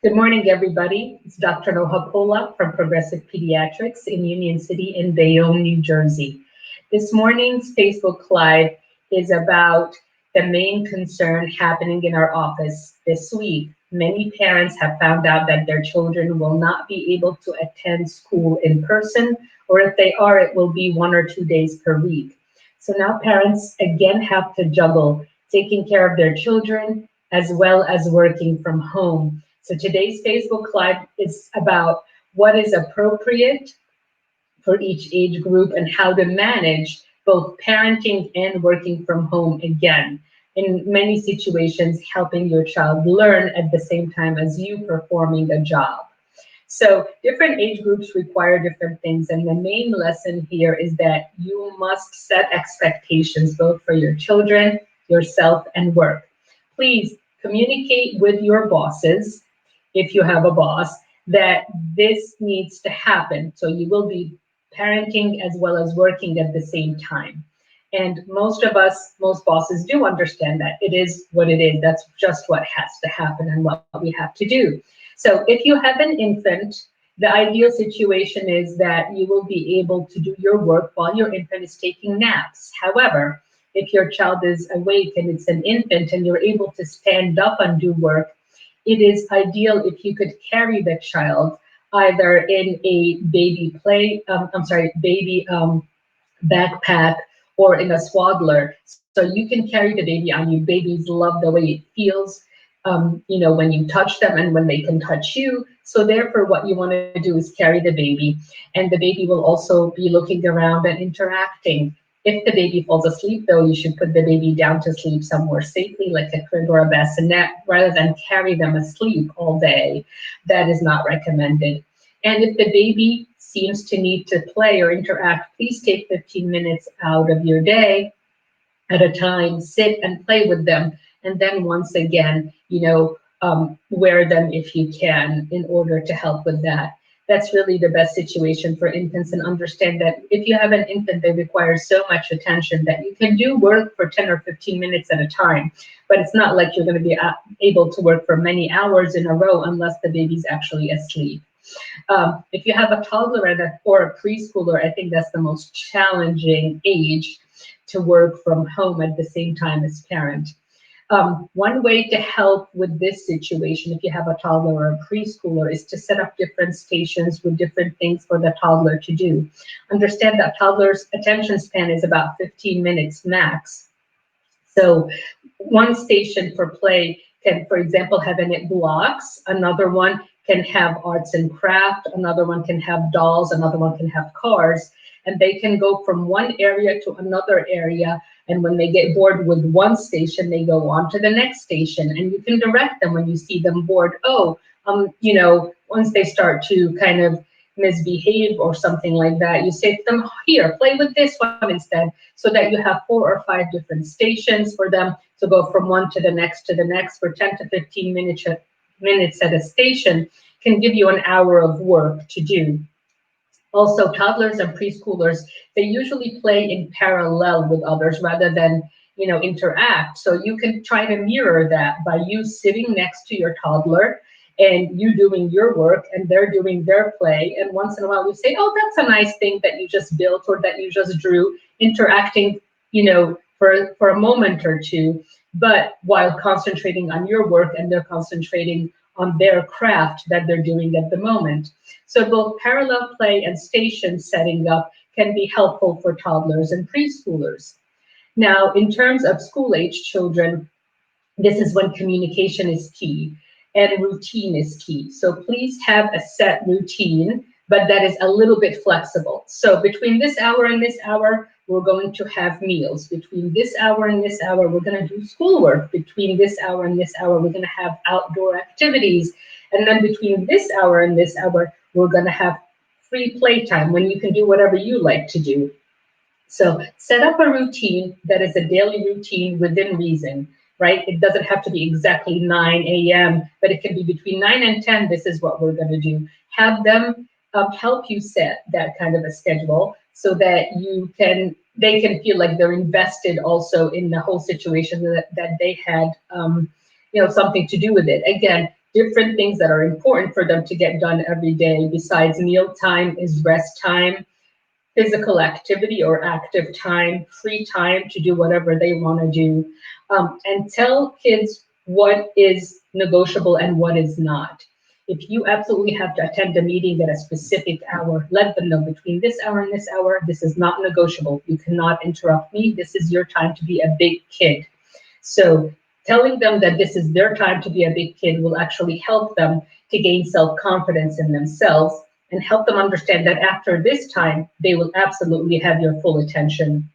Good morning, everybody. It's Dr. Noha Pola from Progressive Pediatrics in Union City in Bayonne, New Jersey. This morning's Facebook Live is about the main concern happening in our office this week. Many parents have found out that their children will not be able to attend school in person, or if they are, it will be 1 or 2 days per week. So now parents again have to juggle taking care of their children as well as working from home. So today's Facebook Live is about what is appropriate for each age group and how to manage both parenting and working from home again. In many situations, helping your child learn at the same time as you performing a job. So different age groups require different things. And the main lesson here is that you must set expectations both for your children, yourself, and work. Please communicate with your bosses, if you have a boss, that this needs to happen. So you will be parenting as well as working at the same time. And most of us, most bosses do understand that it is what it is. That's just what has to happen and what we have to do. So if you have an infant, the ideal situation is that you will be able to do your work while your infant is taking naps. However, if your child is awake and it's an infant and you're able to stand up and do work, it is ideal if you could carry the child either in a baby backpack or in a swaddler. So you can carry the baby on you. Babies love the way it feels, when you touch them and when they can touch you. So therefore, what you want to do is carry the baby, and the baby will also be looking around and interacting. If the baby falls asleep, though, you should put the baby down to sleep somewhere safely, like a crib or a bassinet, rather than carry them asleep all day. That is not recommended. And if the baby seems to need to play or interact, please take 15 minutes out of your day at a time, sit and play with them. And then once again, wear them if you can in order to help with that. That's really the best situation for infants, and understand that if you have an infant, they require so much attention that you can do work for 10 or 15 minutes at a time, but it's not like you're going to be able to work for many hours in a row unless the baby's actually asleep. If you have a toddler or a preschooler, I think that's the most challenging age to work from home at the same time as parent. One way to help with this situation, if you have a toddler or a preschooler, is to set up different stations with different things for the toddler to do. Understand that toddler's attention span is about 15 minutes max. So one station for play can, for example, have in blocks. Another one can have arts and craft. Another one can have dolls. Another one can have cars. And they can go from one area to another area. And when they get bored with one station, they go on to the next station. And you can direct them when you see them bored. Once they start to kind of misbehave or something like that, you say to them, here, play with this one instead, so that you have 4 or 5 different stations for them to go from one to the next for 10 to 15 minutes at a station can give you an hour of work to do. Also, toddlers and preschoolers, they usually play in parallel with others rather than, interact. So you can try to mirror that by you sitting next to your toddler and you doing your work and they're doing their play. And once in a while you say, oh, that's a nice thing that you just built or that you just drew, interacting, for a moment or two, but while concentrating on your work and they're concentrating on their craft that they're doing at the moment. So both parallel play and station setting up can be helpful for toddlers and preschoolers. Now, in terms of school-age children, this is when communication is key and routine is key. So please have a set routine, but that is a little bit flexible. So between this hour and this hour, we're going to have meals. Between this hour and this hour, we're going to do schoolwork. Between this hour and this hour, we're going to have outdoor activities. And then between this hour and this hour, we're going to have free playtime when you can do whatever you like to do. So set up a routine that is a daily routine within reason, right? It doesn't have to be exactly 9 a.m., but it can be between 9 and 10. This is what we're going to do. Have them help you set that kind of a schedule so that they can feel like they're invested also in the whole situation, that they had something to do with it. Again, different things that are important for them to get done every day. Besides meal time is rest time, physical activity or active time, free time to do whatever they want to do, and tell kids what is negotiable and what is not. If you absolutely have to attend a meeting at a specific hour, let them know between this hour and this hour, this is not negotiable. You cannot interrupt me. This is your time to be a big kid. So telling them that this is their time to be a big kid will actually help them to gain self-confidence in themselves and help them understand that after this time, they will absolutely have your full attention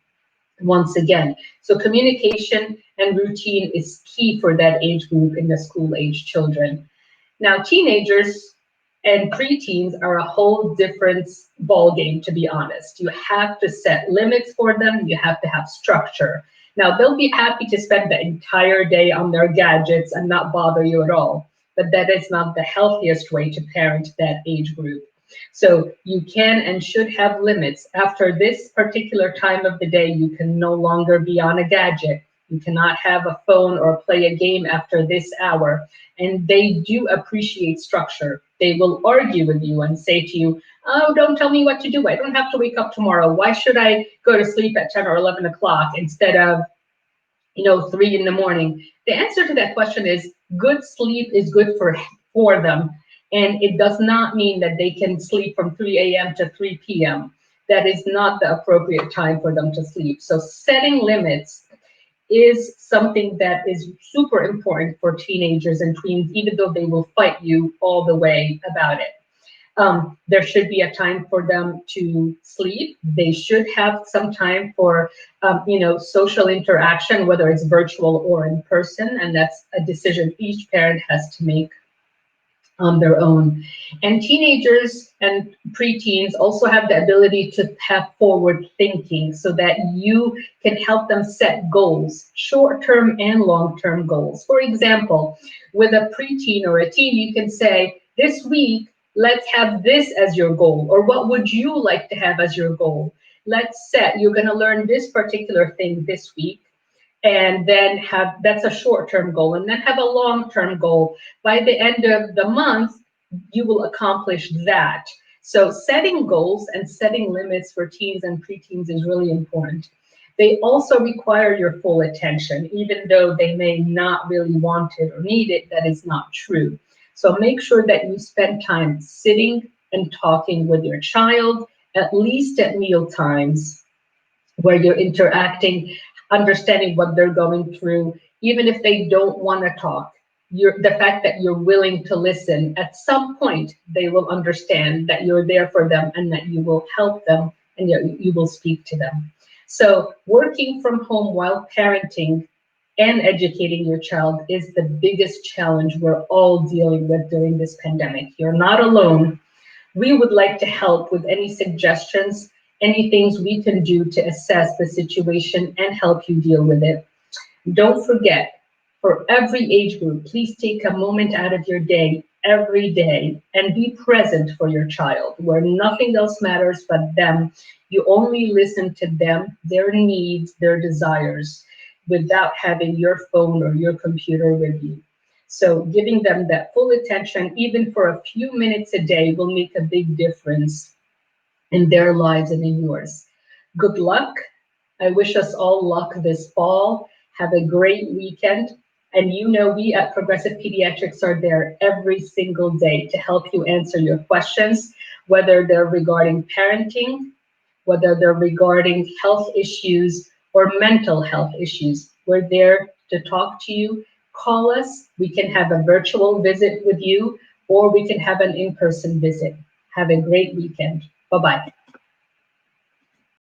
once again. So communication and routine is key for that age group in the school age children. Now, teenagers and preteens are a whole different ball game, to be honest. You have to set limits for them. You have to have structure. Now, they'll be happy to spend the entire day on their gadgets and not bother you at all, but that is not the healthiest way to parent that age group. So you can and should have limits. After this particular time of the day, you can no longer be on a gadget. You cannot have a phone or play a game after this hour. And they do appreciate structure. They will argue with you and say to you, oh, don't tell me what to do. I don't have to wake up tomorrow. Why should I go to sleep at 10 or 11 o'clock instead of 3 in the morning? The answer to that question is good sleep is good for them. And it does not mean that they can sleep from 3 a.m. to 3 p.m. That is not the appropriate time for them to sleep. So setting limits is something that is super important for teenagers and tweens, even though they will fight you all the way about it. There should be a time for them to sleep. They should have some time for, social interaction, whether it's virtual or in person, and that's a decision each parent has to make on their own. And teenagers and preteens also have the ability to have forward thinking so that you can help them set goals, short-term and long-term goals. For example, with a preteen or a teen, you can say, this week, let's have this as your goal, or what would you like to have as your goal? Let's set, you're gonna learn this particular thing this week, and then that's a short-term goal, and then have a long-term goal. By the end of the month, you will accomplish that. So setting goals and setting limits for teens and preteens is really important. They also require your full attention, even though they may not really want it or need it. That is not true. So make sure that you spend time sitting and talking with your child, at least at meal times, where you're interacting, understanding what they're going through, even if they don't want to talk. The fact that you're willing to listen, at some point they will understand that you're there for them and that you will help them and you will speak to them. So working from home while parenting and educating your child is the biggest challenge we're all dealing with during this pandemic. You're not alone. We would like to help with any suggestions, any things we can do to assess the situation and help you deal with it. Don't forget, for every age group, please take a moment out of your day every day and be present for your child, where nothing else matters but them. You only listen to them, their needs, their desires, without having your phone or your computer with you. So giving them that full attention, even for a few minutes a day, will make a big difference in their lives and in yours. Good luck. I wish us all luck this fall. Have a great weekend. And we at Progressive Pediatrics are there every single day to help you answer your questions, whether they're regarding parenting, whether they're regarding health issues or mental health issues. We're there to talk to you. Call us. We can have a virtual visit with you, or we can have an in-person visit. Have a great weekend. Bye-bye.